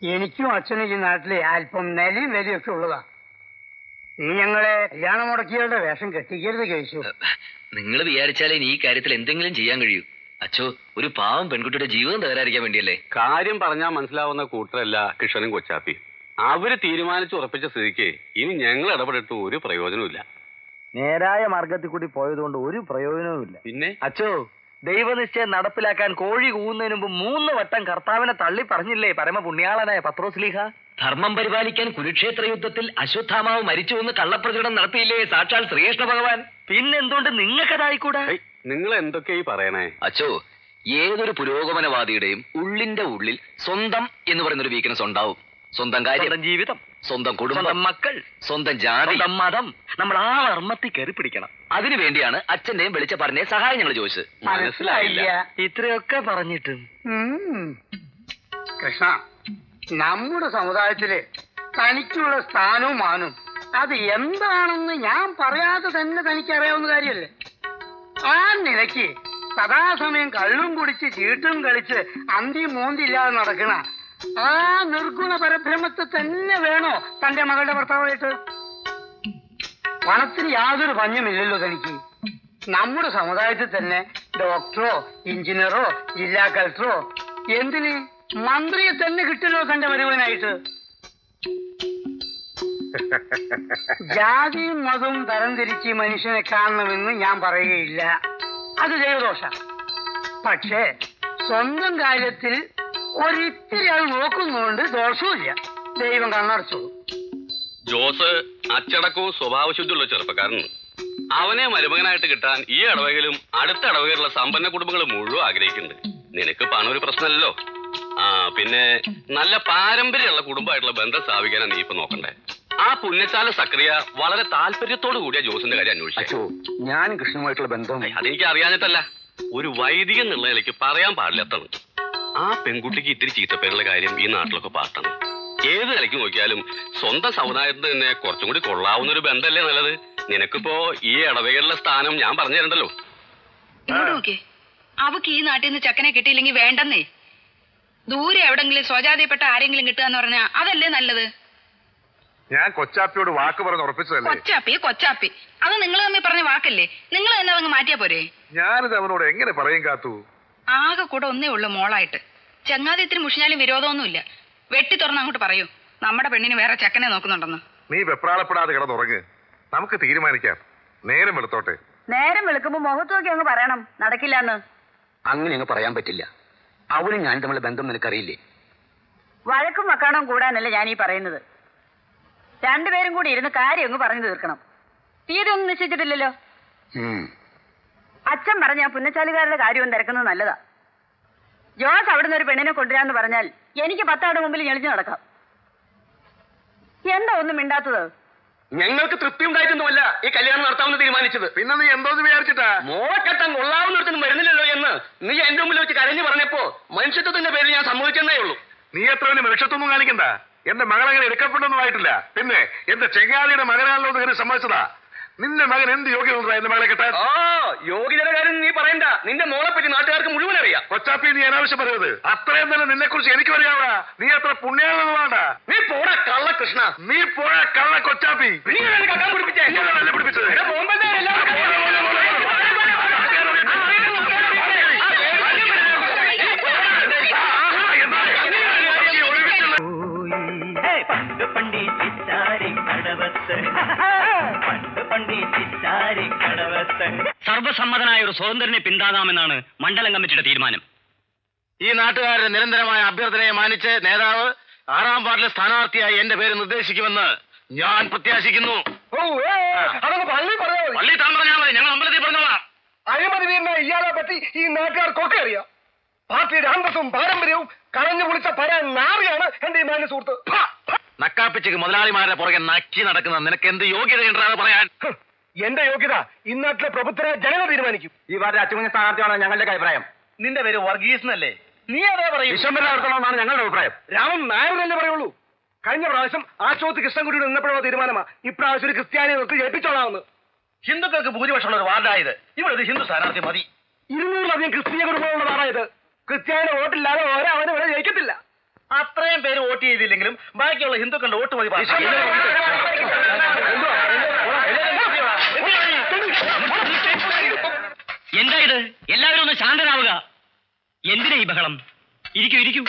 എനിക്കും അച്ഛനും ഈ നാട്ടിലെ അല്പം നിലയും വിലയൊക്കെ ഉള്ളതാ. നീ ഞങ്ങളെ കല്യാണം മുടക്കിയവരുടെ വേഷം കെട്ടിക്കരുത് കഴിച്ചു. നിങ്ങൾ വിചാരിച്ചാലേ ഈ കാര്യത്തിൽ എന്തെങ്കിലും ചെയ്യാൻ കഴിയൂ. അച്ഛോ, ഒരു പാവം പെൺകുട്ടിയുടെ ജീവിതം തകരാതിരിക്കാൻ വേണ്ടിയല്ലേ. കാര്യം പറഞ്ഞാൽ മനസ്സിലാവുന്ന കൂട്ടരല്ല കൃഷ്ണനും കൊച്ചാപ്പി. അവര് തീരുമാനിച്ചു ഉറപ്പിച്ച സ്ഥിതിക്ക് ഇനി ഞങ്ങൾ ഇടപെട്ടിട്ട് ഒരു പ്രയോജനവുമില്ല. നേരായ മാർഗത്തിൽ കൂടി പോയതുകൊണ്ട് ഒരു പ്രയോജനവുമില്ല. പിന്നെ അച്ഛോ, ദൈവനിശ്ചയം നടപ്പിലാക്കാൻ കോഴി കൂവുന്നതിന് മുമ്പ് 3 വട്ടം കർത്താവിനെ തള്ളി പറഞ്ഞില്ലേ പരമപുണ്യാളനായ പത്രോസ്ലീഹ? ധർമ്മം പരിപാലിക്കാൻ കുരുക്ഷേത്ര യുദ്ധത്തിൽ അശ്വത്ഥാമാവ് മരിച്ചുവെന്ന് കള്ളപ്രചരണം നടത്തിയില്ലേ സാക്ഷാൽ ശ്രീകൃഷ്ണ ഭഗവാൻ? പിന്നെന്തുകൊണ്ട് നിങ്ങൾക്കതായിക്കൂടാ? നിങ്ങൾ എന്തൊക്കെയാ പറയണേ? അച്ഛോ, ഏതൊരു പുരോഗമനവാദിയുടെയും ഉള്ളിന്റെ ഉള്ളിൽ സ്വന്തം എന്ന് പറയുന്നൊരു വീക്ക്നെസ് ഉണ്ടാവും. സ്വന്തം കാര്യം, സ്വന്തം ജീവിതം, സ്വന്തം കുടുംബം, സ്വന്തം മക്കൾ, സ്വന്തം ജാതി, സ്വന്തം മതം. നമ്മൾ ആ വർമ്മത്തിൽ കയറി പിടിക്കണം. അതിനു വേണ്ടിയാണ് അച്ഛന്റെയും വെളിച്ചപ്പാടിന്റെ സഹായം ഞങ്ങൾ ചോദിച്ചത്. മനസ്സിലായില്ല. ഇത്രയൊക്കെ പറഞ്ഞിട്ടും കൃഷ്ണ, നമ്മുടെ സമുദായത്തില് തനിക്കുള്ള സ്ഥാനവും മാനും അത് എന്താണെന്ന് ഞാൻ പറയാതെ തന്നെ തനിക്ക് അറിയാവുന്ന കാര്യമല്ലേ? ആ നിലയ്ക്ക് സദാസമയം കള്ളും കുടിച്ച് ചീട്ടും കളിച്ച് അന്തി മോന്തില്ലാതെ നടക്കണ ആ നിർഗുണ പരബ്രഹ്മത്തെ തന്നെ വേണോ തന്റെ മകളുടെ ഭർത്താവായിട്ട്? പണത്തിന് യാതൊരു പഞ്ഞമില്ലല്ലോ തനിക്ക്. നമ്മുടെ സമുദായത്തിൽ തന്നെ ഡോക്ടറോ എഞ്ചിനീയറോ ജില്ലാ കളക്ടറോ എന്തിന് മന്ത്രിയെ തന്നെ കിട്ടില്ലോ തന്റെ മരുവനായിട്ട്. ജാതിയും മതവും തരംതിരിച്ച് മനുഷ്യനെ കാണണമെന്ന് ഞാൻ പറയുകയില്ല, അത് ദൈവദോഷ. പക്ഷേ സ്വന്തം കാര്യത്തിൽ ഒരിത്തിരി അത് നോക്കുന്നതുകൊണ്ട് ദോഷവുമില്ല. ദൈവം കണ്ണടച്ചു. ജോസ് അച്ചടക്കവും സ്വഭാവശുദ്ധിയുള്ള ചെറുപ്പക്കാരനാണ്. അവനെ മരുമകനായിട്ട് കിട്ടാൻ ഈ ഇടവകയിലും അടുത്ത ഇടവകയിലുള്ള സമ്പന്ന കുടുംബങ്ങൾ മുഴുവൻ ആഗ്രഹിക്കുന്നുണ്ട്. നിനക്ക് പണം ഒരു പ്രശ്നമല്ലല്ലോ. പിന്നെ നല്ല പാരമ്പര്യമുള്ള കുടുംബമായിട്ടുള്ള ബന്ധം സ്ഥാപിക്കാനാണ് നീ ഇപ്പൊ നോക്കണ്ടേ. ആ പുണ്യശാല സക്രിയ വളരെ താല്പര്യത്തോടു കൂടിയ ജോസിന്റെ കാര്യം അന്വേഷിച്ചു. ഞാനും കൃഷ്ണനുമായിട്ടുള്ള ബന്ധം അതെനിക്ക് അറിയാഞ്ഞിട്ടല്ല, ഒരു വൈദികൻ എന്നുള്ള നിലയ്ക്ക് പറയാൻ പാടില്ലാത്തതാണ്. ആ പെൺകുട്ടിക്ക് ഇത്തിരി ചീത്തപ്പേരുള്ള കാര്യം ഈ നാട്ടിലൊക്കെ പാട്ടാണ്. ഏത് നിലയ്ക്ക് നോക്കിയാലും സ്വന്തം സമുദായത്തിന് തന്നെ കുറച്ചും കൂടി കൊള്ളാവുന്ന ഒരു ബന്ധമല്ലേ നല്ലത്. നിനക്കിപ്പോ ഈ ഇടവകയിലുള്ള സ്ഥാനം ഞാൻ പറഞ്ഞു തരണ്ടല്ലോ. അവക്ക് ഈ നാട്ടിൽ നിന്ന് ചക്കനെ കിട്ടിയില്ലെങ്കിൽ വേണ്ടെന്നേ. ദൂരെ എവിടെങ്കിലും സ്വജാതിപ്പെട്ട ആരെങ്കിലും കിട്ടുക പറഞ്ഞാ അതല്ലേ നല്ലത്. ഞാൻ കൊച്ചാപ്പിയോട് വാക്ക് പറഞ്ഞ് ഉറപ്പിച്ചതല്ലേ. കൊച്ചാപ്പി അത് നിങ്ങൾ തമ്മിൽ പറഞ്ഞ വാക്കല്ലേ? നിങ്ങൾ തന്നെ അതങ്ങ് മാറ്റിയാ പോരെ? ഞാനിത് അവനോട് എങ്ങനെ പറയും കാത്തു? ആകെ കൂടെ ഒന്നേ ഉള്ളു മോളായിട്ട്. ചങ്ങാതി ഇത്തിരി മുഷിഞ്ഞാലും വിരോധമൊന്നുമില്ല. വെട്ടി തുറന്ന് അങ്ങോട്ട് പറയൂ നമ്മുടെ പെണ്ണിന് വേറെ ചക്കനെ നോക്കുന്നുണ്ടെന്ന്. നീ വെപ്രാളപ്പെടാതെ കിടന്നുറങ്ങ്, നമുക്ക് തീരുമാനിക്കാം. നേരം വെളുത്തോട്ടെ. നേരം വെളുക്കുമ്പോ മുഖത്തൊക്കെ അങ്ങ് പറയണം നടക്കില്ലെന്ന്. അങ്ങനെ അങ്ങ് പറയാൻ പറ്റില്ല. അവനും ഞാൻ തമ്മിലുള്ള ബന്ധം നിനക്കറിയില്ലേ. വഴക്കും വക്കാണവും കൂടാനല്ല ഞാൻ ഈ പറയുന്നത്. രണ്ടുപേരും കൂടി ഇരുന്ന് കാര്യം അങ്ങ് പറഞ്ഞു തീർക്കണം. തീയതി ഒന്നും നിശ്ചയിച്ചിട്ടില്ലല്ലോ. അച്ഛൻ പറഞ്ഞ ആ പുന്നച്ചാലുകാരുടെ കാര്യവും തിരക്കുന്നത് നല്ലതാ. ജോസ് അവിടുന്ന് ഒരു പെണ്ണിനെ കൊണ്ടുവരാന്ന് പറഞ്ഞാൽ എനിക്ക് 10 ആളുടെ മുമ്പിൽ ഞെളിഞ്ഞു നടക്കാം. എന്താ ഒന്നും മിണ്ടാത്തത്? ഞങ്ങൾക്ക് തൃപ്തി ഉണ്ടായിട്ടൊന്നുമല്ല ഈ കല്യാണം നടത്താമെന്ന് തീരുമാനിച്ചത്. പിന്നെ നീ എന്തോന്ന് വിചാരിച്ചിട്ടാ? മോളക്കെട്ടാൻ കൊള്ളാവുന്നിടത്തും വരുന്നില്ലല്ലോ എന്ന് നീ എന്റെ മുമ്പിൽ വെച്ച് കരഞ്ഞു പറഞ്ഞപ്പോ മനുഷ്യത്വത്തിന്റെ പേരിൽ ഞാൻ സമ്മതിച്ചെന്നേ ഉള്ളൂ. നീ അത്ര വലിയ മനുഷ്യത്വമൊന്നും കാണിക്കണ്ട. എന്റെ മകളങ്ങനെ എടുക്കപ്പെട്ടൊന്നും ആയിട്ടില്ല. പിന്നെ എന്റെ ചെങ്ങാലിയുടെ മകനാണല്ലോ എന്ന് സമ്മതിച്ചതാ. നിന്റെ മകൻ എന്ത് യോഗ്യത എന്റെ മകളെ കെട്ടാൻ? യോഗ്യതയുടെ കാര്യം നീ പറയണ്ട. നിന്റെ മോളെ പറ്റി നാട്ടുകാർക്ക് മുഴുവൻ അറിയാം. കൊച്ചാപ്പി, നീ അനാവശ്യം പറയരുത്. അത്രയും തന്നെ നിന്നെ കുറിച്ച് എനിക്ക് അറിയാവാ. നീ അത്ര പുണ്യാളാണ്ട. നീ പോടാ കള്ള കൃഷ്ണ. നീ പോയ കള്ള കൊച്ചാപ്പി. നീ കക്കാൻ പിടിപ്പിച്ചേ പിടിപ്പിച്ചത് സർവസമ്മതനായ ഒരു സ്വതന്ത്രനെ പിന്താങ്ങാമെന്നാണ് മണ്ഡലം കമ്മിറ്റിയുടെ തീരുമാനം. ഈ നാട്ടുകാരുടെ നിരന്തരമായ അഭ്യർത്ഥനയെ മാനിച്ച് നേതാവ് 6-ാം വാർഡിലെ സ്ഥാനാർത്ഥിയായി എന്റെ പേര് നിർദ്ദേശിക്കുമെന്ന് ഞാൻ പ്രത്യാശിക്കുന്നു. പള്ളി താൻ പറഞ്ഞാൽ മതി, ഞങ്ങൾ അമ്പലത്തിൽ പറഞ്ഞോളാം. അഴിമതി വീരുന്ന ഇയാളെ പറ്റി ഈ നാട്ടുകാർക്കൊക്കെ അറിയാം. പാർട്ടിയുടെ അന്തസ്സും പാരമ്പര്യവും കളഞ്ഞു കുളിച്ച പരാൻ നാറിയാണ് എന്റെ ഈ മാന്യ സുഹൃത്ത്. നക്കാപ്പിച്ചക്ക് മുതലാളിമാരുടെ പുറകെ നക്കി നടക്കുന്ന നിനക്ക് എന്ത് യോഗ്യതയുണ്ടാന്ന് പറയാൻ? എന്റെ യോഗ്യത ഇന്നാട്ടിലെ പ്രബുദ്ധരായ ജനങ്ങൾ തീരുമാനിക്കും. ഈ വാർഡിലെ അച്ചുകുഞ്ഞ സ്ഥാനാർത്ഥിയാണ് ഞങ്ങളുടെ അഭിപ്രായം. നിന്റെ പേര് വർഗീസ് എന്നല്ലേ? നീ അതേ പറയും. വിശ്വംബര നടത്തണമെന്നാണ് ഞങ്ങളുടെ അഭിപ്രായം. രാമൻ നായർ തന്നെ പറയുള്ളൂ. കഴിഞ്ഞ പ്രാവശ്യം ആ ചോദ്യത്ത് കൃഷ്ണൻകുടിയുടെ നിന്നപ്പോഴുള്ള തീരുമാനമാ ഇപ്രാവശ്യം ഒരു ക്രിസ്ത്യാനിയെ നിർത്തി ജയിപ്പിച്ചോളാമെന്ന്. ഹിന്ദുക്കൾക്ക് ഭൂരിപക്ഷമുള്ള ഒരു വാർഡായത്. ഇവിടെ ഒരു ഹിന്ദു സ്ഥാനാർത്ഥി മതി. 200-ലധികം ക്രിസ്തീയ കുടുംബമുള്ള നാടായത്. ക്രിസ്ത്യാനിയുടെ വോട്ടില്ലാതെ ഒരവനും ഇവിടെ ജയിക്കത്തില്ല. അത്രയും പേര് വോട്ട് ചെയ്തില്ലെങ്കിലും ബാക്കിയുള്ള ഹിന്ദുക്കളുടെ വോട്ട് മതി. എന്താ ഇത്? എല്ലാവരും ഒന്ന് ശാന്തരാവുക. എന്തിനാ ഈ ബഹളം? ഇരിക്കൂ ഇരിക്കൂ.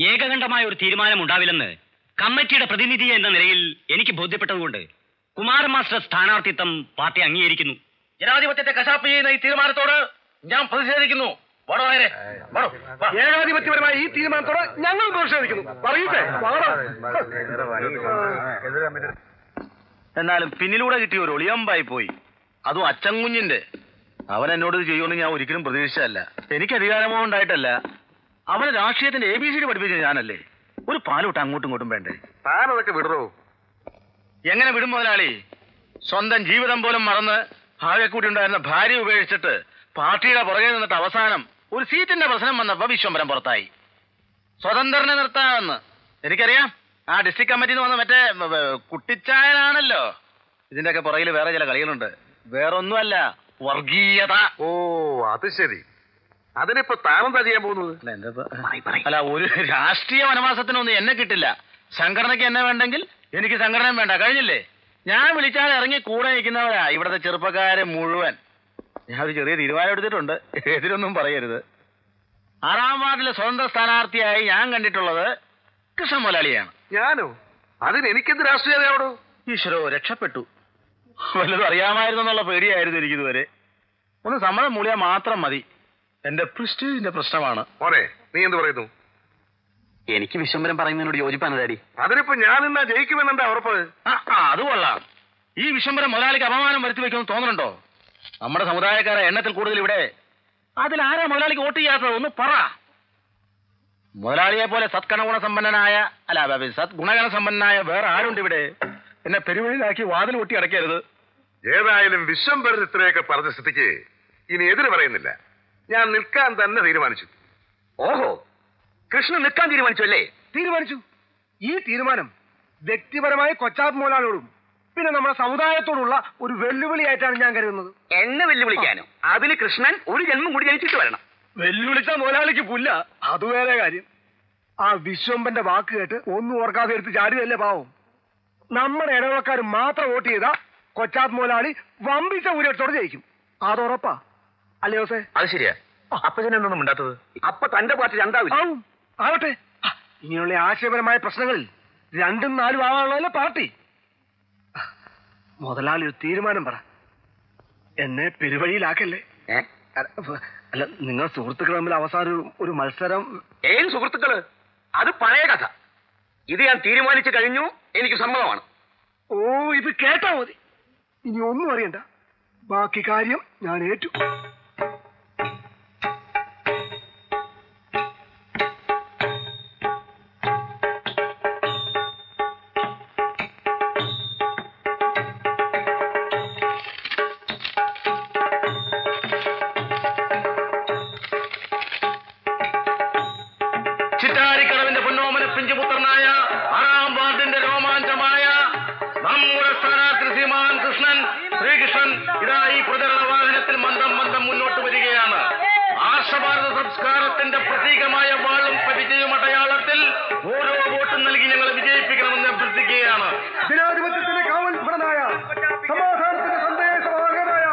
ഏകകണ്ഠമായ ഒരു തീരുമാനം ഉണ്ടാവില്ലെന്ന് കമ്മിറ്റിയുടെ പ്രതിനിധി എന്ന നിലയിൽ എനിക്ക് ബോധ്യപ്പെട്ടതുകൊണ്ട് കുമാരൻ മാസ്റ്റർ സ്ഥാനാർത്ഥിത്വം പാർട്ടി അംഗീകരിക്കുന്നു. ജനാധിപത്യത്തെ കശാപ്പ് ചെയ്യുന്ന ഈ തീരുമാനത്തോട് ഞാൻ പ്രതിഷേധിക്കുന്നു. ഏകാധിപത്യപരമായ ഈ തീരുമാനത്തോട് ഞങ്ങൾ പ്രതിഷേധിക്കുന്നു. പറയൂട്ടെ. എന്നാലും പിന്നിലൂടെ കിട്ടിയ ഒരു ഒളിയമ്പായി പോയി, അതും അച്ചൻകുഞ്ഞിന്റെ. അവൻ എന്നോട് ഇത് ചെയ്യുമെന്ന് ഞാൻ ഒരിക്കലും പ്രതീക്ഷിച്ചതല്ല. എനിക്ക് അധികാരമോ ഉണ്ടായിട്ടല്ല, അവന് രാഷ്ട്രീയത്തിന്റെ ABCD പഠിപ്പിച്ചത് ഞാനല്ലേ. ഒരു പാലോട്ട് അങ്ങോട്ടും ഇങ്ങോട്ടും വേണ്ടേ? താനതൊക്കെ വിടറോ? എങ്ങനെ വിടും മുതലാളി? സ്വന്തം ജീവിതം പോലും മറന്ന് ആകെ കൂടി ഉണ്ടായിരുന്ന ഭാര്യ ഉപേക്ഷിച്ചിട്ട് പാർട്ടിയുടെ പുറകെ നിന്നിട്ട് അവസാനം ഒരു സീറ്റിന്റെ പ്രശ്നം വന്നപ്പോ വിശ്വംബരം പുറത്തായി. സ്വതന്ത്രനെ നിർത്താമെന്ന് എനിക്കറിയാം. ആ ഡിസ്ട്രിക്ട് കമ്മിറ്റിന്ന് വന്ന മറ്റേ കുട്ടിച്ചായനാണല്ലോ. ഇതിന്റെയൊക്കെ പുറകിൽ വേറെ ചില കളികളുണ്ട്. വേറൊന്നുമല്ല, വർഗീയത. ഓ അത് ശരി. അതിനിപ്പോ താനെന്താ ചെയ്യാൻ പോകുന്നത്? അല്ല, ഒരു രാഷ്ട്രീയ വനവാസത്തിനൊന്നും എന്നെ കിട്ടില്ല. സംഘടനയ്ക്ക് എന്നെ വേണ്ടെങ്കിൽ എനിക്ക് സംഘടനയും വേണ്ട. കഴിഞ്ഞില്ലേ? ഞാൻ വിളിച്ചാൽ ഇറങ്ങി കൂടെ നിൽക്കുന്നവരാ ഇവിടുത്തെ ചെറുപ്പക്കാരെ മുഴുവൻ. ഞാൻ ഒരു ചെറിയ തീരുമാനം എടുത്തിട്ടുണ്ട്. എതിരൊന്നും പറയരുത്. 6ാം വാർഡിലെ സ്വതന്ത്ര സ്ഥാനാർത്ഥിയായി ഞാൻ കണ്ടിട്ടുള്ളത് കൃഷ്ണൻ മുതലാളിയാണ്. ഞാനോ? അതിന് എനിക്കെന്ത് രാഷ്ട്രീയതയോടോ? ഈശ്വരോ, രക്ഷപ്പെട്ടു. വല്ലതും അറിയാമായിരുന്നുള്ള പേടിയായിരുന്നു എനിക്കിതുവരെ. ഒന്ന് സമ്മതം മൂളിയാൽ മാത്രം മതി. എന്റെ പ്രസ്റ്റീജിന്റെ പ്രശ്നമാണ്. മോനെ, നീ എന്ത് പറയുന്നു? എനിക്ക് വിശ്വംബരം പറയുന്നതിനോട് യോജിപ്പാണ് ഡാഡി. അതിനിപ്പോ ഞാൻ ഇന്നാ ജയിക്കുമെന്നെന്താ ഉറപ്പ്? അത് കൊള്ളാം. ഈ വിശ്വംബരം മുതലാളിക്ക് അപമാനം വരുത്തി വെക്കുമെന്ന് തോന്നുന്നുണ്ടോ? നമ്മുടെ സമുദായക്കാരെ എണ്ണത്തിൽ കൂടുതൽ ഇവിടെ. അതിലാരാ മുതലാളിക്ക് വോട്ട് ചെയ്യാത്തത്? ഒന്ന് പറ. മുതലാളിയെ പോലെ സദ്ഗുണഗണ സമ്പന്നനായ വേറെ ആരുണ്ട് ഇവിടെ? എന്നെ പെരുവഴിയിലാക്കി വാതിൽ ഒട്ടി അടയ്ക്കരുത്. ഏതായാലും വിശ്വംബരൻ ഇത്രയൊക്കെ പറഞ്ഞ സ്ഥിതിക്ക് ഇനി എതിര് പറയുന്നില്ല. ഞാൻ നിൽക്കാൻ തന്നെ തീരുമാനിച്ചു. ഓഹോ, കൃഷ്ണൻ നിൽക്കാൻ തീരുമാനിച്ചു അല്ലേ? തീരുമാനിച്ചു. ഈ തീരുമാനം വ്യക്തിപരമായി കൊച്ചാപ്പ് മോലാളോടും പിന്നെ നമ്മുടെ സമുദായത്തോടുള്ള ഒരു വെല്ലുവിളിയായിട്ടാണ് ഞാൻ കരുതുന്നത്. എന്നെ വെല്ലുവിളിക്കാനോ? അതിന് കൃഷ്ണൻ ഒരു ജന്മം കൂടി ജനിച്ചിട്ട് വരണം. വെല്ലുവിളിച്ച മോലാളിക്ക് പുല്ല, അത് വേറെ കാര്യം. ആ വിശ്വംബന്റെ വാക്ക് കേട്ട് ഒന്നും ഓർക്കാതെ എടുത്ത് ചാടിയതല്ലേ പാവം. നമ്മുടെ ഇടവക്കാർ മാത്രം വോട്ട് ചെയ്ത കൊച്ചാപ്പ് മോലാളി വമ്പിച്ച ഊരത്തോടെ ജയിക്കും. അതുറപ്പാ അല്ലേ ജോസേ? അത് ശരിയാ. അപ്പച്ചനൊന്നും ഉണ്ടാത്തത്? അപ്പൊ തന്റെ പാർട്ടി രണ്ടാവില്ല. ആവട്ടെ. ഇനിയുള്ള ആശയപരമായ പ്രശ്നങ്ങളിൽ 2ഉം 4ഉം ആവാനുള്ളതല്ലേ പാർട്ടി. മുതലാളി ഒരു തീരുമാനം പറ. എന്നെ പെരുവഴിയിലാക്കല്ലേ. അല്ല, നിങ്ങൾ സുഹൃത്തുക്കൾ തമ്മിൽ അവസാനം ഒരു മത്സരം. ഏത് സുഹൃത്തുക്കള്? അത് പഴയ കഥ. ഇത് ഞാൻ തീരുമാനിച്ചു കഴിഞ്ഞു. എനിക്ക് സമ്മതമാണ്. ഓ, ഇത് കേട്ടാ മതി. ഇനി ഒന്നും അറിയണ്ട. ബാക്കി കാര്യം ഞാൻ ഏറ്റു. ചിറ്റാരിക്കടവിന്റെ പൊന്നോമന പിഞ്ചുപുത്രനായ 6ാം വാർഡിന്റെ രോമാഞ്ചമായ നമ്മുടെ സ്ഥാനാർത്ഥി ശ്രീമാൻ ശ്രീകൃഷ്ണൻ ഇതാ ഈ പ്രചരണ വാഹനത്തിൽ മന്ദം മുന്നോട്ട് വരികയാണ്. ആർഷഭാരത സംസ്കാരത്തിന്റെ പ്രതീകമായ വാളും പരിചയം അടയാളത്തിൽ ഓരോ വോട്ടും നൽകി ഞങ്ങൾ വിജയിപ്പിക്കണമെന്ന് അഭ്യർത്ഥിക്കുകയാണ്. ജനാധിപത്യത്തിന്റെ കാവൽഭടനായ, സമാധാനത്തിന്റെ സന്ദേശവാഹകനായ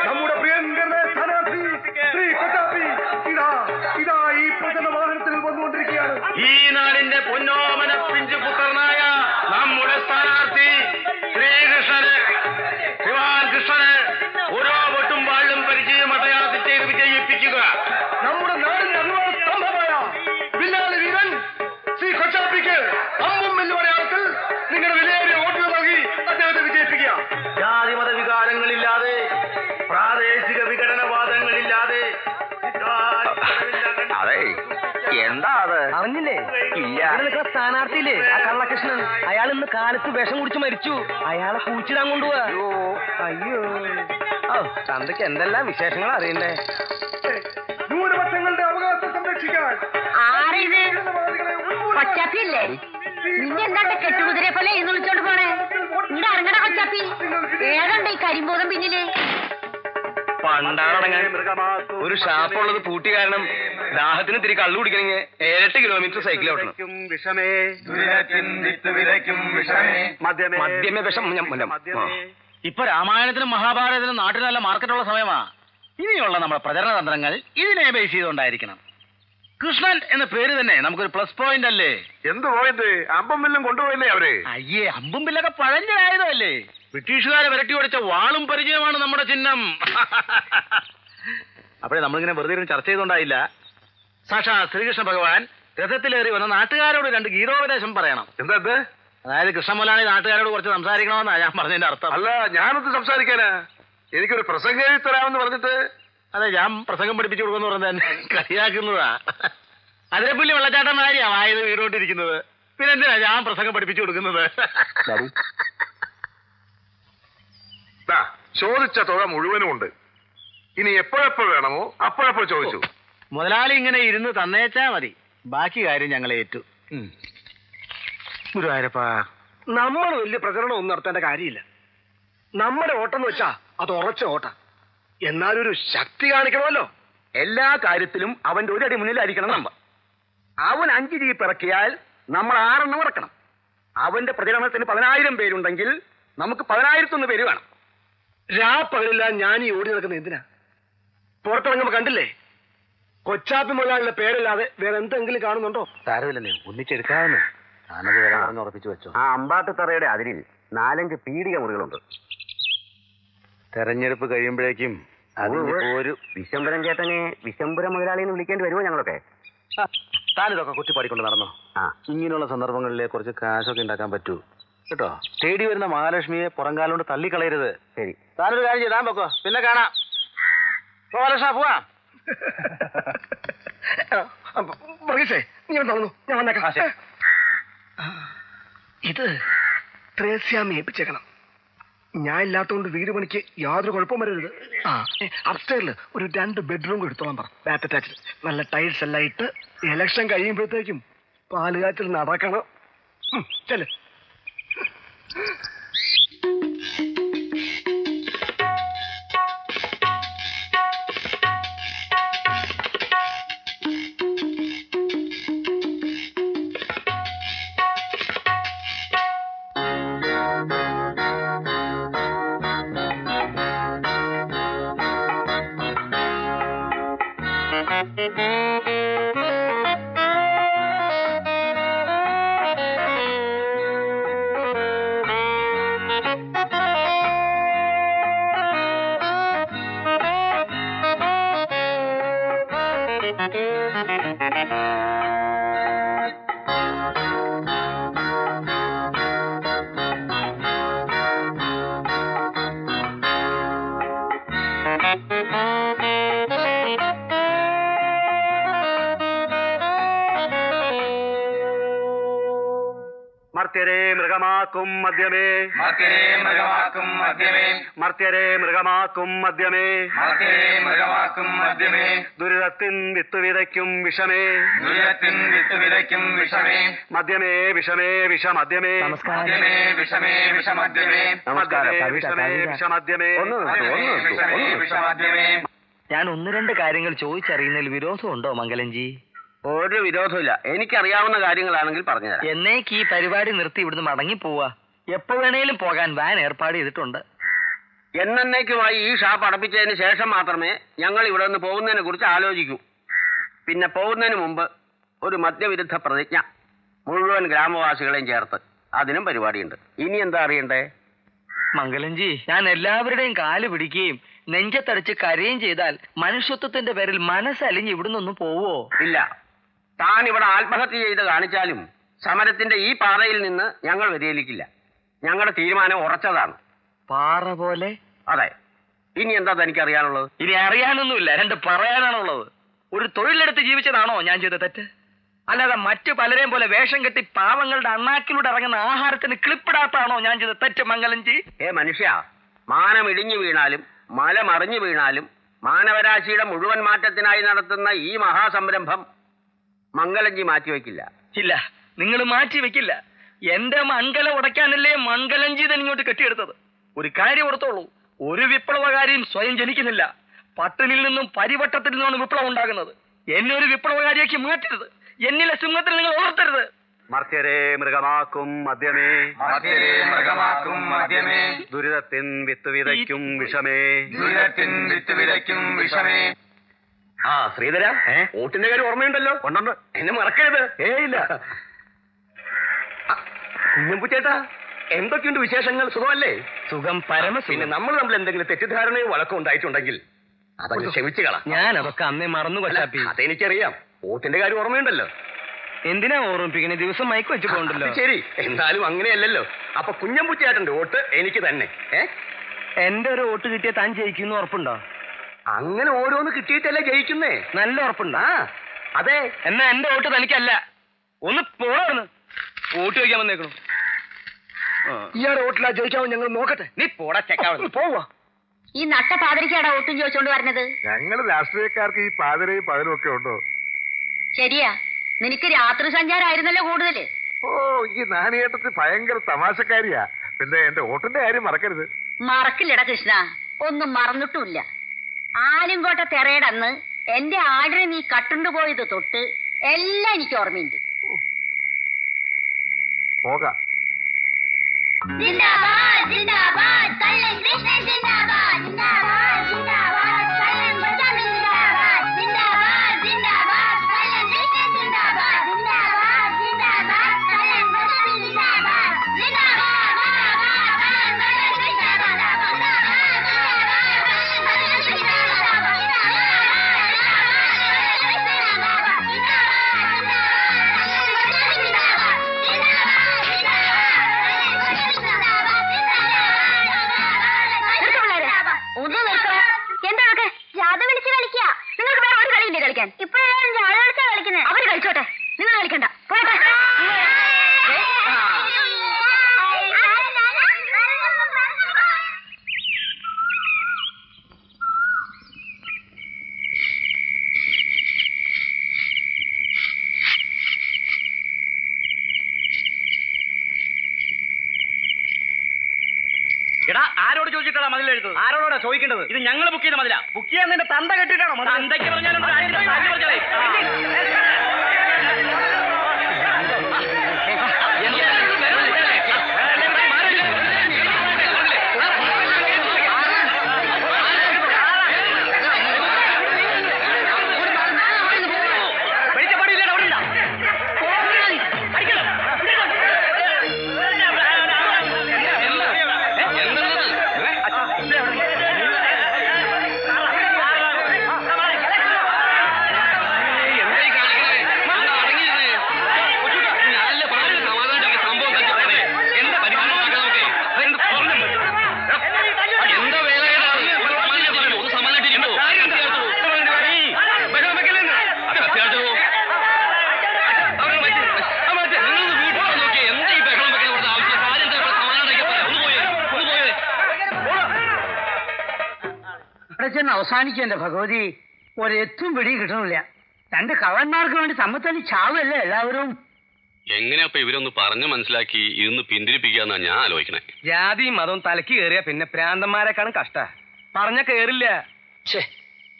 നമ്മുടെ പ്രിയങ്കരനായ സ്ഥാനാർത്ഥി ശ്രീ കൊച്ചാപ്പി ഇതാ ഈ പ്രചരണ വാഹനത്തിൽ വന്നുകൊണ്ടിരിക്കുകയാണ്. ഈ നാടിന്റെ പൊന്നോമന പിഞ്ചുപുത്രനായ നമ്മുടെ സ്ഥാനാർത്ഥി ശ്രീകൃഷ്ണന് ഓരോ വോട്ടും വാളും പരിചയം അടയാളത്തിൽ ചെയ്ത് വിജയിപ്പിക്കുക. നമ്മുടെ നാടിന്റെ അഭിമാന സ്തംഭമായ വില്ലാളി വീരൻ ശ്രീ കൊച്ചാപ്പിക്ക് അമ്പും വെല്ലും അടയാളത്തിൽ നിങ്ങളുടെ വിലയേറിയ വോട്ടുകൾ നൽകി അദ്ദേഹത്തെ വിജയിപ്പിക്കുക. ജാതിമത വികാരങ്ങളില്ലാതെ, പ്രാദേശിക വിഘടനവാദങ്ങളില്ലാതെ. അതെ, എന്താ അത്? അറിഞ്ഞില്ലേ? ഇല്ല. സ്ഥാനാർത്ഥിയില്ലേ, ആ കള്ളകൃഷ്ണൻ, അയാൾ ഇന്ന് കാലത്ത് വിഷം കുടിച്ച് മരിച്ചു. അയാളെ കുഴിച്ചിടാൻ കൊണ്ടുപോവാ. അയ്യോ, ചന്തയ്ക്ക് എന്തെല്ലാം വിശേഷങ്ങൾ അറിയണ്ടേ. ന്യൂനപക്ഷങ്ങളുടെ അവകാശം സംരക്ഷിക്കാൻ കൊച്ചാപ്പിയല്ലേ? നിന്നെ എന്താണ്ട് കെട്ടുകുതിരെ പോലെ ഇന്ന് വിളിച്ചോണ്ട് പോണേ? ഇങ്ങടെ ഇറങ്ങണ കൊച്ചാപ്പി. ഏതുണ്ട് ഈ കരിമ്പൂതം പിന്നില്? പണ്ടാറടങ്ങാൻ ഒരു ഷാപ്പുള്ളത് പൂട്ടി കാരണം ദാഹത്തിന് ഇത്തിരി കള്ളു കുടിക്കണമെങ്കിൽ 7-8 കിലോമീറ്റർ സൈക്കിൾ ഓട്ടണം. വിഷമേ മദ്യമേ വിഷം. ഇപ്പൊ രാമായണത്തിനും മഹാഭാരതത്തിനും നാട്ടിൽ നല്ല മാർക്കറ്റുള്ള സമയമാ. ഇനിയുള്ള നമ്മുടെ പ്രചരണ തന്ത്രങ്ങൾ ഇതിനെ ബേസ് ചെയ്തുകൊണ്ടായിരിക്കണം. കൃഷ്ണൻ എന്ന പേര് തന്നെ നമുക്കൊരു പ്ലസ് പോയിന്റ് അല്ലേ? എന്ത് പോയിന്റ്? അമ്പം വില്ലും കൊണ്ടുപോയില്ലേ അവര്? അയ്യേ, അമ്പും ബില്ലൊക്കെ പഴഞ്ചനായതല്ലേ. ബ്രിട്ടീഷുകാരെ വിരട്ടി ഓടിച്ച വാളും പരിചയമാണ് നമ്മുടെ ചിഹ്നം. അപ്പോഴേ നമ്മളിങ്ങനെ വെറുതെ ഇരുന്ന് ചർച്ച ചെയ്തുകൊണ്ടായില്ല. സാക്ഷാ ശ്രീകൃഷ്ണ ഭഗവാൻ രഥത്തിലേറി വന്ന നാട്ടുകാരോട് 2 ഗീതോപദേശം പറയണം. എന്താ? അതായത് കൃഷ്ണമുലാളി നാട്ടുകാരോട് കുറച്ച് സംസാരിക്കണമെന്നാ ഞാൻ പറഞ്ഞതിന്റെ അർത്ഥം. അല്ല, ഞാനത് സംസാരിക്കാനാ. എനിക്കൊരു പ്രസംഗം എഴുതി തരാമെന്ന് പറഞ്ഞിട്ട്. അതെ, ഞാൻ പ്രസംഗം പഠിപ്പിച്ചു കൊടുക്കുമെന്ന് പറഞ്ഞത് കളിയാക്കുന്നതാ. അതിനെപ്പുല്ലി വെള്ളച്ചാട്ടം മാതിരിയാ വായത് വീടോട്ടിരിക്കുന്നത്. പിന്നെന്തിനാ ഞാൻ പ്രസംഗം പഠിപ്പിച്ചു കൊടുക്കുന്നത്? ചോദിച്ച തുക മുഴുവനും ഉണ്ട്. ഇനി എപ്പോഴെപ്പോൾ വേണമോ അപ്പോഴപ്പോൾ ചോദിച്ചു. മുതലാളി ഇങ്ങനെ ഇരുന്ന് തന്നേച്ചാ മതി. ബാക്കി കാര്യം ഞങ്ങൾ ഏറ്റു. ഗുരുവായൂരപ്പാ, നമ്മൾ വലിയ പ്രചരണം ഒന്നും നടത്തേണ്ട കാര്യമില്ല. നമ്മുടെ ഓട്ടം എന്ന് വെച്ചാ അത് ഉറച്ച ഓട്ട. എന്നാലൊരു ശക്തി കാണിക്കണമല്ലോ. എല്ലാ കാര്യത്തിലും അവന്റെ 1 അടി മുന്നിലായിരിക്കണം നമ്മ. അവൻ 5 ജീപ്പ് ഇറക്കിയാൽ നമ്മൾ 6 എണ്ണം ഇറക്കണം. അവന്റെ പ്രചരണത്തിന് 10,000 പേരുണ്ടെങ്കിൽ നമുക്ക് 10,001 പേര് വേണം. രാപ്പകലില്ല ഞാൻ ഈ ഓടി നടക്കുന്നത് എന്തിനാ? പുറത്തിറങ്ങുമ്പോ കണ്ടില്ലേ, കൊച്ചാപ്പി മുതലാളിയുടെ പേരല്ലാതെ വേറെ എന്തെങ്കിലും കാണുന്നുണ്ടോ? സാരമില്ലെന്നേ, ഒന്നിച്ചെടുക്കാവുന്നു. ഞാനത് വരാമെന്ന് ഉറപ്പിച്ചു വെച്ചോ. ആ അമ്പാട്ടുതറയുടെ അതിരിൽ 4-5 പീഡിക മുറികളുണ്ട്. തെരഞ്ഞെടുപ്പ് കഴിയുമ്പോഴേക്കും ഒരു വിശംബരം ചേട്ടനെ വിശംബര മുതലാളിന്ന് വിളിക്കേണ്ടി വരുമോ ഞങ്ങളൊക്കെ? താനിതൊക്കെ കുത്തിപ്പാടിക്കൊണ്ട് നടന്നോ? ഇങ്ങനെയുള്ള സന്ദർഭങ്ങളിലെ കുറച്ച് കാശൊക്കെ ഉണ്ടാക്കാൻ പറ്റൂ കേട്ടോ. തേടി വരുന്ന മഹാലക്ഷ്മിയെ പുറംകാലോണ്ട് തള്ളിക്കളയരുത്. ശരി, താനൊരു കാര്യം ചെയ്താൻ പൊക്കോ, പിന്നെ കാണാം. മഹാലക്ഷ്മ പോവാ. നീ തോന്നുന്നു ഞാൻ വന്നേക്കാം. ഇത് ത്രേസ്യാമ്മ ഏൽപ്പിച്ചേക്കണം. ഞാൻ ഇല്ലാത്തതുകൊണ്ട് വീട് പണിക്ക് യാതൊരു കുഴപ്പം വരരുത്. അപ്സ്റ്റേറിൽ ഒരു 2 ബെഡ്റൂം എടുത്തോളാൻ പറ. ബാത്ത് അറ്റാച്ച്ഡ്, നല്ല ടൈൽസ് എല്ലാം ഇട്ട്. ഇലക്ഷൻ കഴിയുമ്പോഴത്തേക്കും പാലുകാച്ചിൽ നടക്കണം. ചെല്. മർത്യരെ മൃഗമാക്കും മദ്യമേ, മർത്യരെ മൃഗമാക്കും മദ്യമേ, മർത്യരെ മൃഗമാക്കും മദ്യമേ, മർത്യരെ മൃഗമാക്കും മദ്യമേ, ദുരിതത്തിൻ വിത്ത് വിതയ്ക്കും വിഷമേ, ദുരിതത്തിൻ വിത്ത് വിതയ്ക്കും വിഷമേ, മദ്യമേ വിഷമേ വിഷമദ്യമേ, മദ്യമേ വിഷമേ വിഷമദ്യമേ, വിഷമേ വിഷമദ്യമേ. വിഷമേ വിഷമദ്യമേ. ഞാൻ 1-2 കാര്യങ്ങൾ ചോദിച്ചറിയുന്നതിൽ വിരോധമുണ്ടോ മംഗലംജി? ഒരു വിരോധമില്ല. എനിക്കറിയാവുന്ന കാര്യങ്ങളാണെങ്കിൽ പറഞ്ഞുതരാം. എന്നേക്ക് ഈ പരിപാടി നിർത്തി ഇവിടുന്ന് മടങ്ങി പോവാ. എപ്പോ വേണേലും പോകാൻ വാൻ ഏർപ്പാട് ചെയ്തിട്ടുണ്ട്. എന്നേക്കുമായി ഈ ഷാപ്പ് അടപ്പിച്ചതിന് ശേഷം മാത്രമേ ഞങ്ങൾ ഇവിടെ നിന്ന് പോകുന്നതിനെ കുറിച്ച് ആലോചിക്കൂ. പിന്നെ പോകുന്നതിന് മുമ്പ് ഒരു മദ്യവിരുദ്ധ പ്രതിജ്ഞ, മുഴുവൻ ഗ്രാമവാസികളെയും ചേർത്ത്. അതിനും പരിപാടിയുണ്ട്. ഇനി എന്താ അറിയണ്ടേ? മംഗലംജി, ഞാൻ എല്ലാവരുടെയും കാല് പിടിക്കുകയും നെഞ്ചത്തടിച്ച് കരയുകയും ചെയ്താൽ മനുഷ്യത്വത്തിന്റെ പേരിൽ മനസ്സലിഞ്ഞ് ഇവിടുന്നൊന്നും പോവോ? ഇല്ല. താൻ ഇവിടെ ആത്മഹത്യ ചെയ്ത് കാണിച്ചാലും സമരത്തിന്റെ ഈ പാതയിൽ നിന്ന് ഞങ്ങൾ വ്യതിചലിക്കില്ല. ഞങ്ങളുടെ തീരുമാനം ഉറച്ചതാണ്. പാറ പോലെ? അതെ. ഇനി എന്താ തനിക്കറിയാനുള്ളത്? ഇനി അറിയാനൊന്നുമില്ല, 2 പറയാനാണുള്ളത്. ഒരു തൊഴിലെടുത്ത് ജീവിച്ചതാണോ ഞാൻ ചെയ്ത തെറ്റ്? അല്ലാതെ മറ്റു പലരെയും പോലെ വേഷം കെട്ടി പാവങ്ങളുടെ അണ്ണാക്കിലൂടെ ഇറങ്ങുന്ന ആഹാരത്തിന് ക്ലിപ്പിടാത്താണോ ഞാൻ ചെയ്ത തെറ്റ് മംഗലംജി? മനുഷ്യ, മാനം ഇടിഞ്ഞു വീണാലും മല മറിഞ്ഞു വീണാലും മാനവരാശിയുടെ മുഴുവൻ മാറ്റത്തിനായി നടത്തുന്ന ഈ മഹാസംരംഭം മംഗലംജി മാറ്റിവെക്കില്ല. ഇല്ല, നിങ്ങൾ മാറ്റി വെക്കില്ല. എന്റെ മംഗലം ഉടയ്ക്കാനല്ലേ മംഗലംജി തന്നെ ഇങ്ങോട്ട് കെട്ടിയെടുത്തത്. ഒരു കാര്യം ഓർത്തോളൂ, ഒരു വിപ്ലവകാരിയും സ്വയം ജനിക്കുന്നില്ല. പട്ടിണിയിൽ നിന്നും പരിവട്ടത്തിൽ നിന്നാണ് വിപ്ലവം ഉണ്ടാകുന്നത്. എന്നെ ഒരു വിപ്ലവകാരിയാക്കി മാറ്റരുത്. എന്നിലെ സിംഹത്തിൽ നിങ്ങൾ ഉണർത്തരുത്. മർത്യരെ മൃഗമാക്കും മദ്യമേ, മർത്യരെ മൃഗമാക്കും മദ്യമേ, ദുരിതത്തിൻ വിത്ത് വിതയ്ക്കും വിഷമേ, ദുരിതത്തിൻ വിത്ത് വിതയ്ക്കും വിഷമേ. ആ ശ്രീധര, വോട്ടിന്റെ കാര്യം ഓർമ്മയുണ്ടല്ലോ? ഉണ്ടുണ്ട്. എന്നെ മറക്കരുത്. ഇല്ല. കുഞ്ഞമ്പുച്ചേട്ടാ, എന്തൊക്കെയുണ്ട് വിശേഷങ്ങൾ? സുഖമല്ലേ? സുഖം, പരമ. പിന്നെ നമ്മൾ തമ്മിൽ എന്തെങ്കിലും തെറ്റിദ്ധാരണയോ വഴക്കോ ഉണ്ടായിട്ടുണ്ടെങ്കിൽ അതങ്ങ് ക്ഷമിച്ചു കളാം. ഞാൻ അതൊക്കെ അന്നേ മറന്നു കൊച്ചാപ്പി. അതെനിക്കറിയാം. വോട്ടിന്റെ കാര്യം ഓർമ്മയുണ്ടല്ലോ? എന്തിനാ ഓർമ്മിപ്പിക്കണേ? ദിവസം മയക്ക് വെച്ച് പോകണ്ടല്ലോ. ശരി, എന്നാലും അങ്ങനെയല്ലല്ലോ. അപ്പൊ കുഞ്ഞമ്പുച്ചേട്ടന്റെ വോട്ട് എനിക്ക് തന്നെ. എന്റെ ഒരു വോട്ട് കിട്ടിയ താൻ ജയിക്കുന്നു ഉറപ്പുണ്ടോ? അങ്ങനെ ഓരോന്ന് കിട്ടിയിട്ടല്ലേ ജയിക്കുന്നേ. നല്ല ഉറപ്പുണ്ടോ? അതെ. എന്നാ എന്റെ വോട്ട് തനിക്കല്ല. ഒന്ന് പോണെന്ന് വോട്ട് ചോദിക്കാൻ വന്നേക്കണു. ഇയാളെ വോട്ടിലാ ജയിക്കാമോ ഞങ്ങൾ നോക്കട്ടെ. നീ പോടാ ചെക്കാവുന്നു. പോവാ. ഈ നട്ട പാതിരിക്കാടാ ഒട്ടും ചോദിച്ചോണ്ട് പറഞ്ഞത്. ഞങ്ങൾ രാഷ്ട്രീയക്കാർക്ക് ഈ പാതിരയും പകലും ഒക്കെ ഉണ്ടോ? ശരിയാ, നിനക്ക് രാത്രി സഞ്ചാരമായിരുന്നല്ലോ കൂടുതല്. ഓ, ഈ നാണിയേട്ടത്തിൽ ഭയങ്കര തമാശക്കാരിയാ. പിന്നെ എന്റെ വോട്ടിന്റെ കാര്യം മറക്കരുത്. മറക്കില്ലടാ കൃഷ്ണ, ഒന്നും മറന്നിട്ടുമില്ല. ആലുംകോട്ട തെറയടന്ന് എന്റെ ആടിനെ നീ കട്ടുണ്ടുപോയത് തൊട്ട് എല്ലാം എനിക്ക് ഓർമ്മയുണ്ട്. പോകാം. जिंदाबाद जिंदाबाद कल्याण कृष्ण जिंदाबाद जिंदाबाद जिंदाबाद कल्याण बचाव जिंदाबाद जिंदाबाद जिंदाबाद कल्याण कृष्ण जिंदाबाद जिंदाबाद जिंदाबाद कल्याण बचाव जिंदाबाद जिंदाबाद कल्याण कृष्ण जिंदाबाद എന്തൊക്കെ ജാഥ വിളിച്ച് കളിക്കുക? നിങ്ങൾക്ക് വേറെ ഒരു കളിയില്ലേ കളിക്കാൻ? ഇപ്പോഴാണ് ജാഥ വിളിച്ചാ കളിക്കുന്നത്. അവര് കളിച്ചോട്ടെ, നിങ്ങൾ കളിക്കണ്ട. പോട്ടെ. എടാ, ആരോട് ചോദിച്ചിട്ടാണ് മതിൽ എഴുതുന്നത്? ആരോടാ ചോദിക്കേണ്ടത്? ഇത് ഞങ്ങൾ ബുക്ക് ചെയ്ത മതിലാ. ബുക്ക് ചെയ്യാൻ നിന്റെ തന്ത കെട്ടിട്ടാണോ? തന്തയ്ക്ക് പറഞ്ഞാലുണ്ട്. അവസാനിക്കും. എന്റെ ഭഗവതി, ഒരെത്തും പിടിയും കിട്ടണില്ല. രണ്ട് കള്ളന്മാർക്ക് വേണ്ടി തമ്മിൽ ചാവല്ലേ എല്ലാവരും. എങ്ങനെയപ്പൊ ഇവരൊന്ന് പറഞ്ഞു മനസ്സിലാക്കി ഇതൊന്ന് പിന്തിരിപ്പിക്കാന്നാ ഞാൻ ആലോചിക്കണേ. ജാതിയും മതവും തലക്ക് കയറിയ പിന്നെ പ്രാന്തന്മാരെക്കാളും കഷ്ട. പറഞ്ഞ കേറില്ല.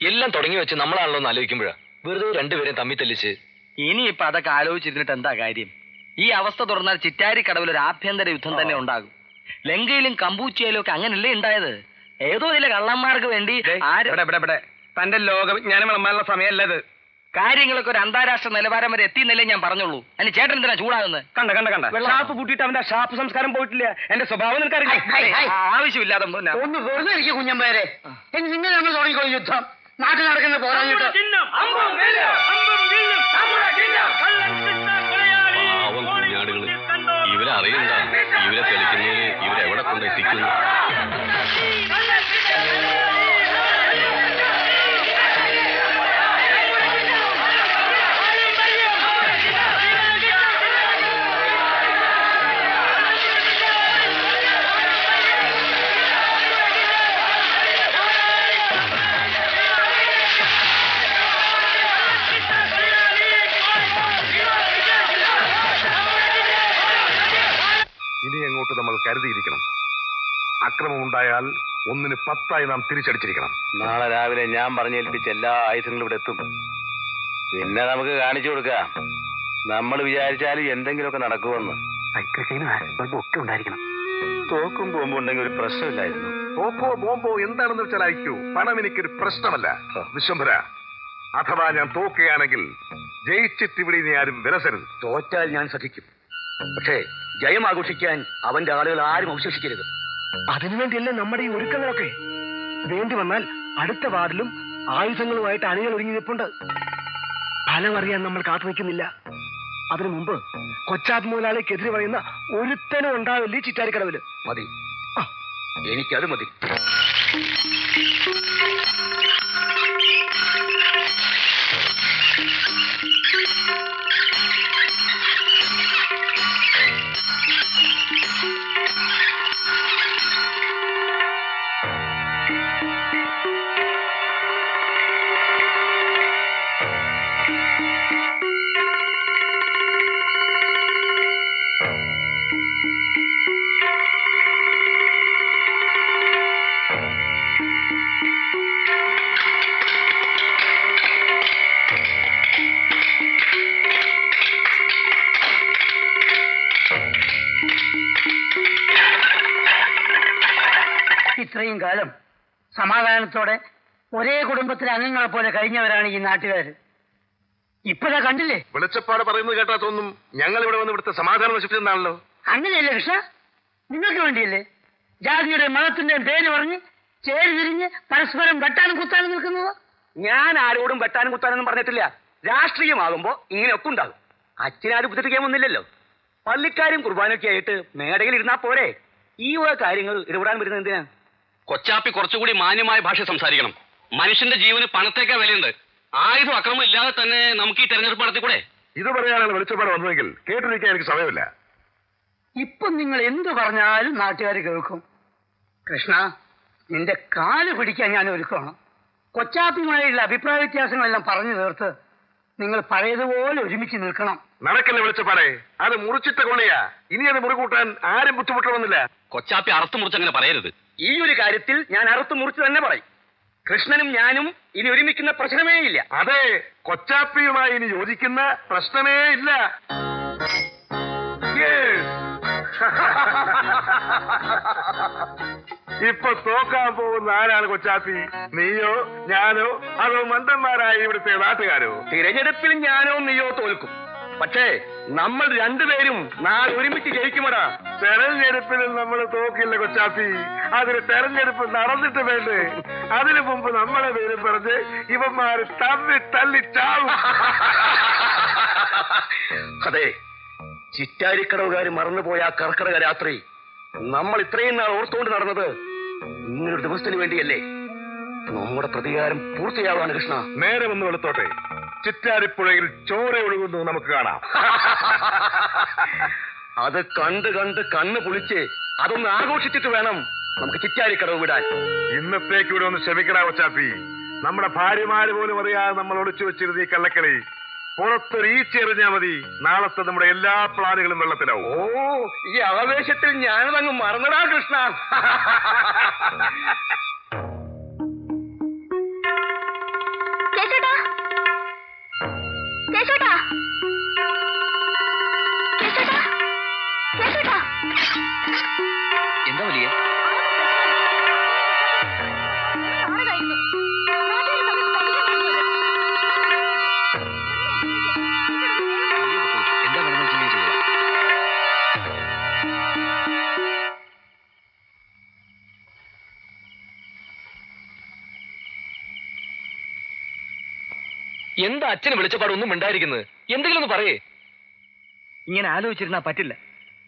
എല്ലാം തുടങ്ങി വെച്ച് നമ്മളാണല്ലോ എന്ന് ആലോചിക്കുമ്പോഴാ വെറുതെ രണ്ടുപേരും തമ്മി തെല്ലിച്ച്. ഇനിയിപ്പൊ അതൊക്കെ ആലോചിച്ചിരുന്നിട്ട് എന്താ കാര്യം? ഈ അവസ്ഥ തുടർന്നാൽ ചിറ്റാരിക്കടവിൽ ഒരു ആഭ്യന്തര യുദ്ധം തന്നെ ഉണ്ടാകും. ലങ്കയിലും കമ്പൂച്ചയിലും ഒക്കെ അങ്ങനല്ലേ ഉണ്ടായത്? ഏതോ ചില കള്ളന്മാർക്ക് വേണ്ടി തന്റെ ലോകവിജ്ഞാനം വിളമ്പാനുള്ള സമയമല്ലത്. കാര്യങ്ങളൊക്കെ ഒരു അന്താരാഷ്ട്ര നിലവാരം വരെ എത്തിയെന്നല്ലേ ഞാൻ പറഞ്ഞുള്ളൂ. അതിന് ചേട്ടൻ എന്തിനാ ചൂടാകുന്നത്? കണ്ട ഷാപ്പ് പൂട്ടിയിട്ട് അവന്റെ ഷാപ്പ് സംസ്കാരം പോയിട്ടില്ല. എന്റെ സ്വഭാവം നിനക്കറിയാം. ആവശ്യമില്ലാതെ ഒന്ന് വെറുതെ ഇരിക്കും കുഞ്ഞമ്പേരെ. നിങ്ങൾ നമ്മൾ തുടങ്ങിക്കോ യുദ്ധം. നാട്ടിൽ നടക്കുന്ന പോരാഞ്ഞിട്ട് പാവം കുഞ്ഞാടുകള്. ഇവരറിയണ്ട ഇവരെ തെളിക്കുന്നതിന് ഇവരെവിടെ കൊണ്ടെത്തിക്കുന്നു. ഇനി അങ്ങോട്ട് നമ്മൾ കരുതിയിരിക്കണം. അക്രമമുണ്ടായാൽ 1-ന് 10 നാം തിരിച്ചടിച്ചിരിക്കണം. നാളെ രാവിലെ ഞാൻ പറഞ്ഞേൽപ്പിച്ച എല്ലാ ആയുധങ്ങളും ഇവിടെ എത്തും. പിന്നെ നമുക്ക് കാണിച്ചു കൊടുക്കാം. നമ്മൾ വിചാരിച്ചാലും എന്തെങ്കിലുമൊക്കെ നടക്കുമെന്ന്. ഒക്കെ ഉണ്ടായിരിക്കണം. തോക്കും ബോംബും ഉണ്ടെങ്കിൽ ഒരു പ്രശ്നമില്ലായിരുന്നു. തോക്കോ ബോംബോ എന്താണെന്ന് വെച്ചാൽ അയക്കൂ. പണം എനിക്കൊരു പ്രശ്നമല്ല വിശ്വംഭര. അഥവാ ഞാൻ തോക്കുകയാണെങ്കിൽ ജയിച്ചിട്ട് ഇവിടെ ഇനി ആരും വിലസരുത്. തോറ്റാൽ ഞാൻ സഹിക്കും. പക്ഷേ ജയം ആഘോഷിക്കാൻ അവന്റെ ആളുകൾ ആരും അവശേഷിക്കരുത്. അതിനുവേണ്ടിയല്ലേ നമ്മുടെ ഈ ഒരുക്കങ്ങളൊക്കെ. വേണ്ടി വന്നാൽ അടുത്ത വാർഡിലും ആയുധങ്ങളുമായിട്ട് അണികൾ ഒരുങ്ങി നിൽപ്പുണ്ട്. ഫലം അറിയാൻ നമ്മൾ കാത്തു നിൽക്കുന്നില്ല. അതിനു മുമ്പ് കൊച്ചാത്ത് മുതലാളിക്കെതിരെ പറയുന്ന ഒരുത്തനും ഉണ്ടാവില്ലേ ചിറ്റാരിക്കടവില്. മതി, എനിക്കത് മതി. ഇത്രയും കാലം സമാധാനത്തോടെ ഒരേ കുടുംബത്തിലെ അംഗങ്ങളെ പോലെ കഴിഞ്ഞവരാണ് ഈ നാട്ടുകാർ. ഇപ്പഴാ കണ്ടില്ലേ? വെളിച്ചപ്പാട് പറയുന്നത് കേട്ടാ തോന്നും ഞങ്ങൾ ഇവിടെ വന്ന് ഇവിടുത്തെ സമാധാനം നശിപ്പിച്ചെന്നാണല്ലോ. അങ്ങനെയല്ലേ കൃഷ്ണ? നിങ്ങൾക്ക് വേണ്ടിയല്ലേ ജാതിയുടെ മതത്തിന്റെയും പേര് പറഞ്ഞ് ചേരി തിരിഞ്ഞ് പരസ്പരം വെട്ടാനും കുത്താനും നിൽക്കുന്നത്? ഞാൻ ആരോടും വെട്ടാനും കുത്താനൊന്നും പറഞ്ഞിട്ടില്ല. രാഷ്ട്രീയമാകുമ്പോ ഇങ്ങനെയൊക്കെ ഉണ്ടാകും. അച്ഛനാരും ഉപദ്രവിക്കാൻ വന്നില്ലല്ലോ. പള്ളിക്കാരും കുർബാനൊക്കെ ആയിട്ട് മേടയിൽ ഇരുന്നാ പോരെ. ഈ വക കാര്യങ്ങൾ ഇടപെടാൻ വരുന്നത് എന്തിനാ? കൊച്ചാപ്പി കുറച്ചുകൂടി മാന്യമായ ഭാഷ സംസാരിക്കണം. മനുഷ്യന്റെ ജീവന് പണത്തേക്കാ വിലയുണ്ട്. ആയുധം അക്രമം ഇല്ലാതെ തന്നെ നമുക്ക് ഈ തെരഞ്ഞെടുപ്പ് നടത്തിക്കൂടെ? ഇത് പറയാനാണ് വെളിച്ചപ്പാട് വന്നതെങ്കിൽ കേട്ടിരിക്കാൻ എനിക്ക് സമയമില്ല. ഇപ്പൊ നിങ്ങൾ എന്തു പറഞ്ഞാലും നാട്ടുകാർ കേൾക്കും. കൃഷ്ണ, നിന്റെ കാല് പിടിക്കാൻ ഞാൻ ഒരുക്കണം. കൊച്ചാപ്പിയുമായുള്ള അഭിപ്രായ വ്യത്യാസങ്ങളെല്ലാം പറഞ്ഞു തീർത്ത് നിങ്ങൾ പഴയതുപോലെ ഒരുമിച്ച് നിൽക്കണം. നടക്കല്ലേ വെളിച്ചപ്പാടെ, അത് മുറിച്ചിട്ട കൊള്ളിയാ. ഇനി അത് മുറികൂട്ടാൻ ആരും ബുദ്ധിമുട്ടണമെന്നില്ല. കൊച്ചാപ്പി അറുത്ത് മുറിച്ച് അങ്ങനെ പറയരുത്. ഈ ഒരു കാര്യത്തിൽ ഞാൻ അറുത്ത് മുറിച്ച് തന്നെ പറയും. കൃഷ്ണനും ഞാനും ഇനി ഒരുമിക്കുന്ന പ്രശ്നമേ ഇല്ല. അതെ, കൊച്ചാപ്പിയുമായി ഇനി യോജിക്കുന്ന പ്രശ്നമേ ഇല്ല. ഇപ്പൊ തോക്കാൻ പോകുന്ന ആരാണ് കൊച്ചാപ്പി? നീയോ ഞാനോ അതോ മന്ദന്മാരായ ഇവിടുത്തെ നാട്ടുകാരോ? തിരഞ്ഞെടുപ്പിൽ ഞാനോ നീയോ തോൽക്കും. പക്ഷേ നമ്മൾ രണ്ടുപേരും നാളെ ഒരുമിച്ച് ജയിക്കുമടാ. തെരഞ്ഞെടുപ്പിൽ നമ്മൾ തോക്കില്ല കൊച്ചാപ്പി. അതിന് തെരഞ്ഞെടുപ്പ് നടന്നിട്ട് വേണ്ടേ? അതിനു മുമ്പ് നമ്മളെ പേരും പറഞ്ഞ് ഇവന്മാര് തല്ലി ചാവും. അതെ, ചിറ്റാരിക്കടവുകാർ മറന്നുപോയ ആ കർക്കിടക രാത്രി നമ്മൾ ഇത്രയും നാൾ ഓർത്തുകൊണ്ട് നടന്നത് ഇങ്ങനൊരു ദിവസത്തിന് വേണ്ടിയല്ലേ? നമ്മുടെ പ്രതികാരം പൂർത്തിയാവാണ് കൃഷ്ണ. നേരെ ഒന്ന് വെളുത്തോട്ടെ. ചിറ്റാരിപ്പുഴയിൽ ചോര ഒഴുകുന്നു നമുക്ക് കാണാം. അത് കണ്ട് കണ്ട് കണ്ണ് പൊളിച്ച് അതൊന്ന് ആഘോഷിച്ചിട്ട് വേണം നമുക്ക് ചിറ്റാരിക്കടവ് വിടാൻ. ഇന്നത്തേക്ക് ഇവിടെ ഒന്ന് ക്ഷമിക്കടാ കൊച്ചാപ്പി. നമ്മുടെ ഭാര്യമാര് പോലും അറിയാതെ നമ്മൾ ഒളിച്ചു വെച്ചിരുന്ന ഈ കള്ളക്കളി പുറത്തൊരു ഈച്ച എറിഞ്ഞാ മതി, നാളത്തെ നമ്മുടെ എല്ലാ പ്ലാനുകളും വെള്ളത്തിലാവും. ഓ, ഈ ആവേശത്തിൽ ഞാനതങ്ങ് മറന്നടാ കൃഷ്ണ. കേശോട്ടാ, കേശോട്ടാ, കേശോട്ടാ, കേശോട്ടാ. എന്താ വലിയ എന്താ അച്ഛന് വെളിച്ചപ്പാടൊന്നും ഉണ്ടായിരിക്കുന്നത്? എന്തെങ്കിലും ഒന്ന് പറയേ. ഇങ്ങനെ ആലോചിച്ചിരുന്നാ പറ്റില്ല.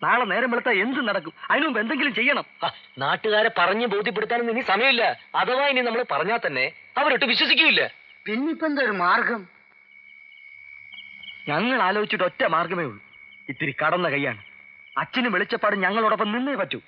നാളെ നേരം വെളുത്താ എന്ത് നടക്കും? അതിനു മുമ്പ് എന്തെങ്കിലും ചെയ്യണം. നാട്ടുകാരെ പറഞ്ഞ് ബോധ്യപ്പെടുത്താനൊന്നും ഇനി സമയമില്ല. അഥവാ ഇനി നമ്മൾ പറഞ്ഞാൽ തന്നെ അവരൊട്ട് വിശ്വസിക്കൂല. പിന്നിപ്പോ എന്താ ഒരു മാർഗം? ഞങ്ങൾ ആലോചിച്ചിട്ട് ഒറ്റ മാർഗമേ ഉള്ളൂ. ഇത്തിരി കടന്ന കൈയാണ്. അച്ഛനും വെളിച്ചപ്പാടും ഞങ്ങളോടൊപ്പം നിന്നേ പറ്റൂ.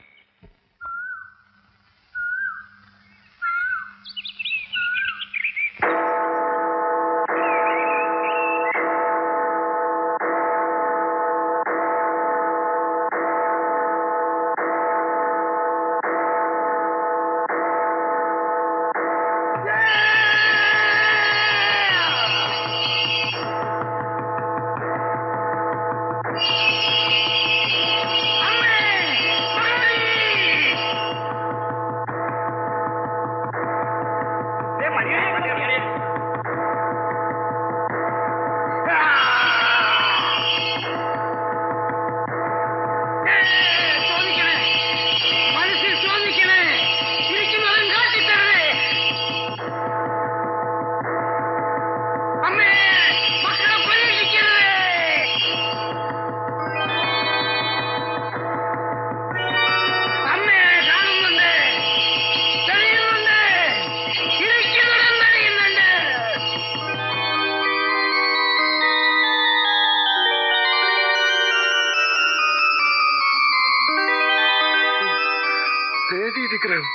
വിഗ്രഹം.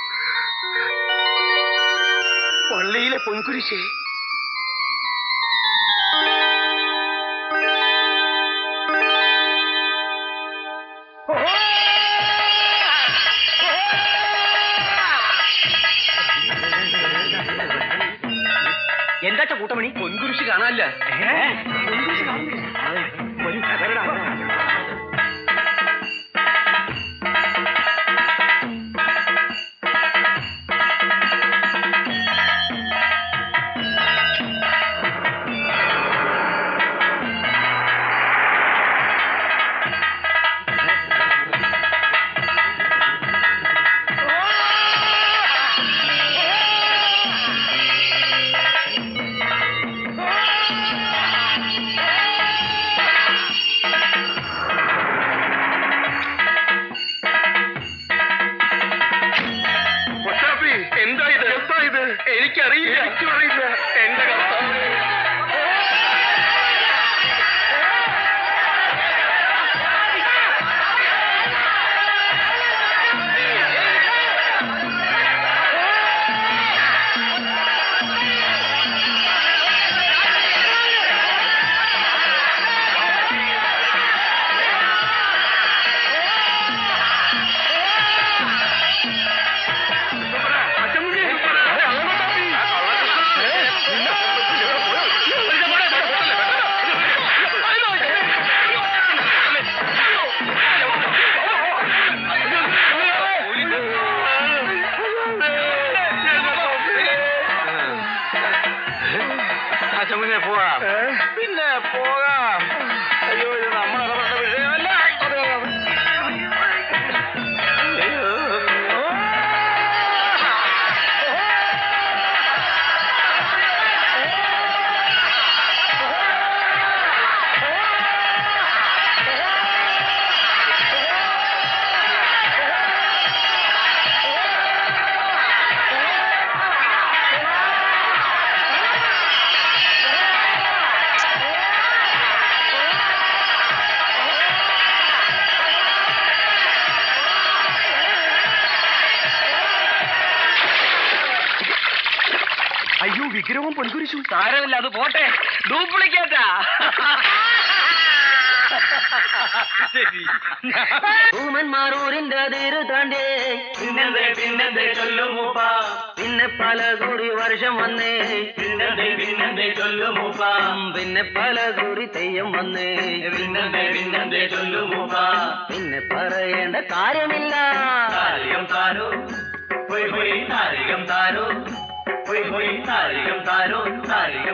പള്ളിയിലെ പൊൻകുരിശേ. എന്താ കൂട്ടമണി? പൊൻകുരിശ് കാണാനില്ല. എനിക്കറിയില്ല. എന്റെ കർത്താവേ. അച്ഛനെ പോകാം. പിന്നെ പോകാം. അയ്യോ, ഇത് നമ്മൾ ഇടപെട്ട വിഷയമല്ല. അയ്യോ, വിഗ്രഹവും പൊൻകുരിശും. സാരമില്ല, അത് പോട്ടെ. ഡ്യൂപ്ലിക്കേറ്റാ. ൂമന്മാരൂരിന്റെ അതിര് താണ്ടേ പിന്നെന്തേ ചൊല്ലുമൂപ്പ. പിന്നെ പല കൂടി വർഷം വന്നേ പിന്നെന്തേ ചൊല്ലുമൂപ്പ. പിന്നെ പല കൂടി തെയ്യം വന്നേ പിന്നെന്തേ ചൊല്ലുമൂപ്പ. പിന്നെ പറയേണ്ട കാര്യമില്ല. നാരികം താരോ നാരികം താരോ നാരികം താരോ നാരികം